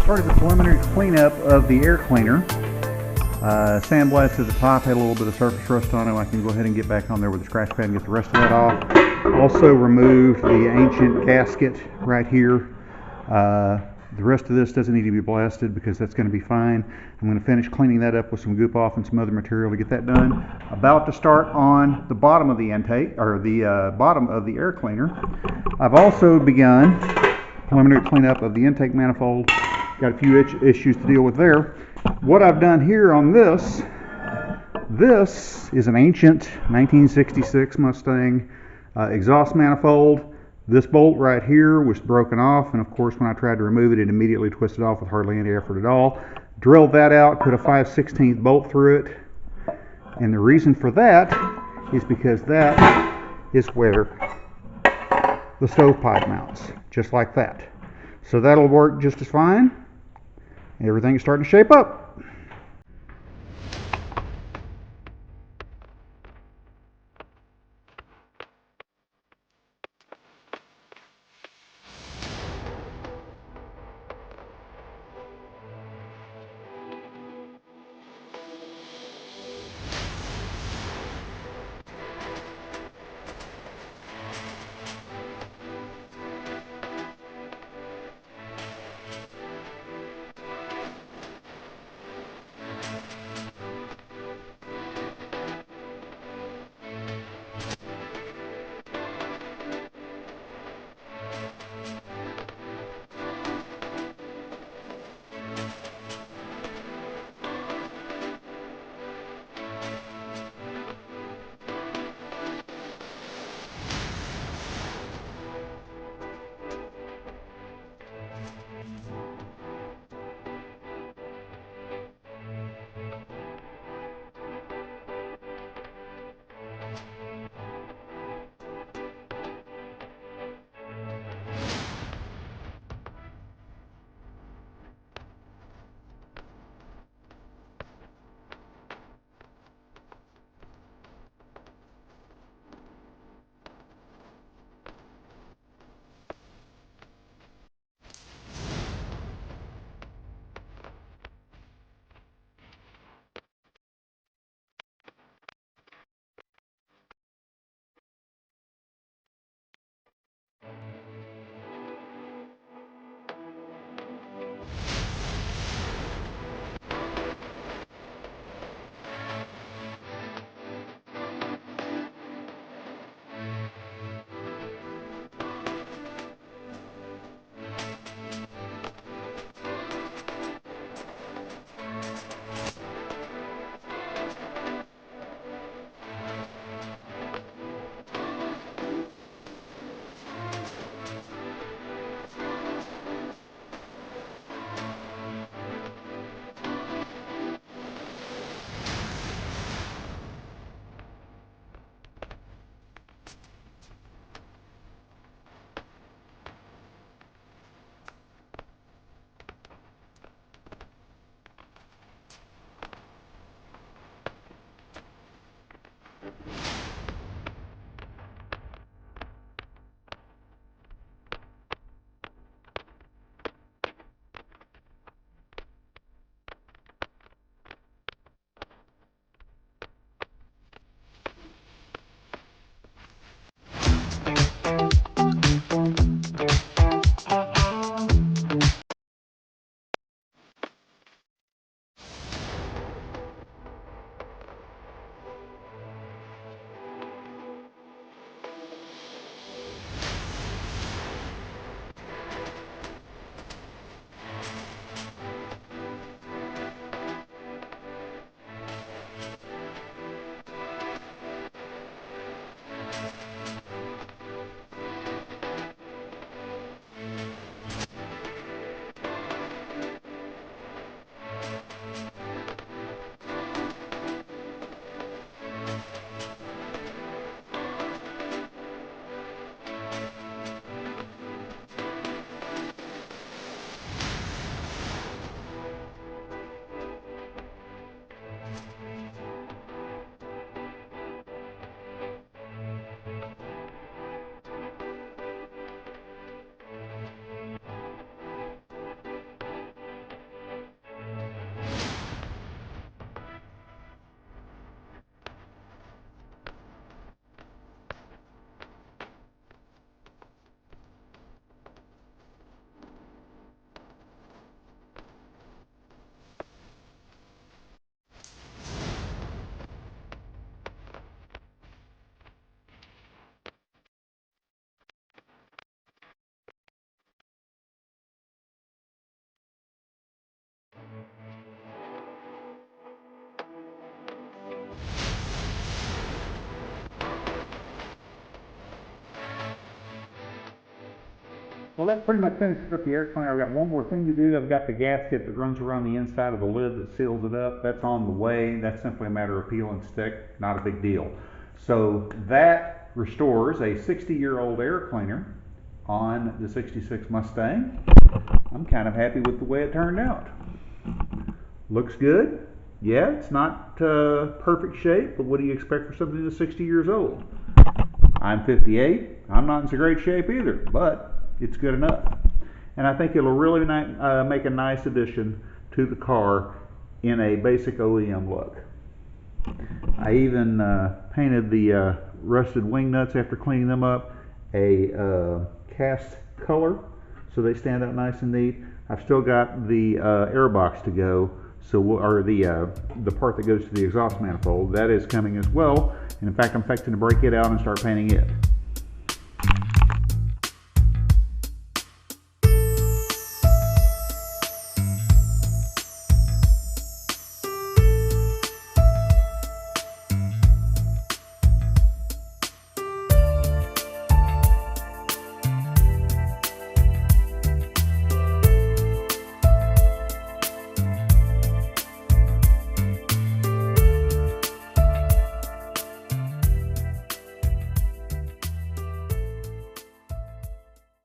Started the preliminary cleanup of the air cleaner. Sandblasted at the top, had a little bit of surface rust on it. I can go ahead and get back on there with a scratch pad and get the rest of that off. Also removed the ancient gasket right here. The rest of this doesn't need to be blasted because that's going to be fine. I'm going to finish cleaning that up with some goop off and some other material to get that done. About to start on the bottom of the intake, or the bottom of the air cleaner. I've also begun preliminary cleanup of the intake manifold. Got a few issues to deal with there. What I've done here on this is an ancient 1966 Mustang exhaust manifold. This bolt right here was broken off, and of course when I tried to remove it, it immediately twisted off with hardly any effort at all. Drilled that out, put a 5/16 bolt through it, and the reason for that is because that is where the stovepipe mounts, just like that. So that'll work just as fine. Everything's starting to shape up. Well, that pretty much finishes up the air cleaner. I've got one more thing to do. I've got the gasket that runs around the inside of the lid that seals it up. That's on the way. That's simply a matter of peel and stick. Not a big deal. So that restores a 60-year-old air cleaner on the 66 Mustang. I'm kind of happy with the way it turned out. Looks good. Yeah, it's not perfect shape, but what do you expect for something that's 60 years old? I'm 58. I'm not in so great shape either, but it's good enough. And I think it'll really make a nice addition to the car in a basic OEM look. I even painted the rusted wing nuts after cleaning them up a cast color so they stand out nice and neat. I've still got the air box to go, or the part that goes to the exhaust manifold. That is coming as well, and in fact I'm fixing to break it out and start painting it.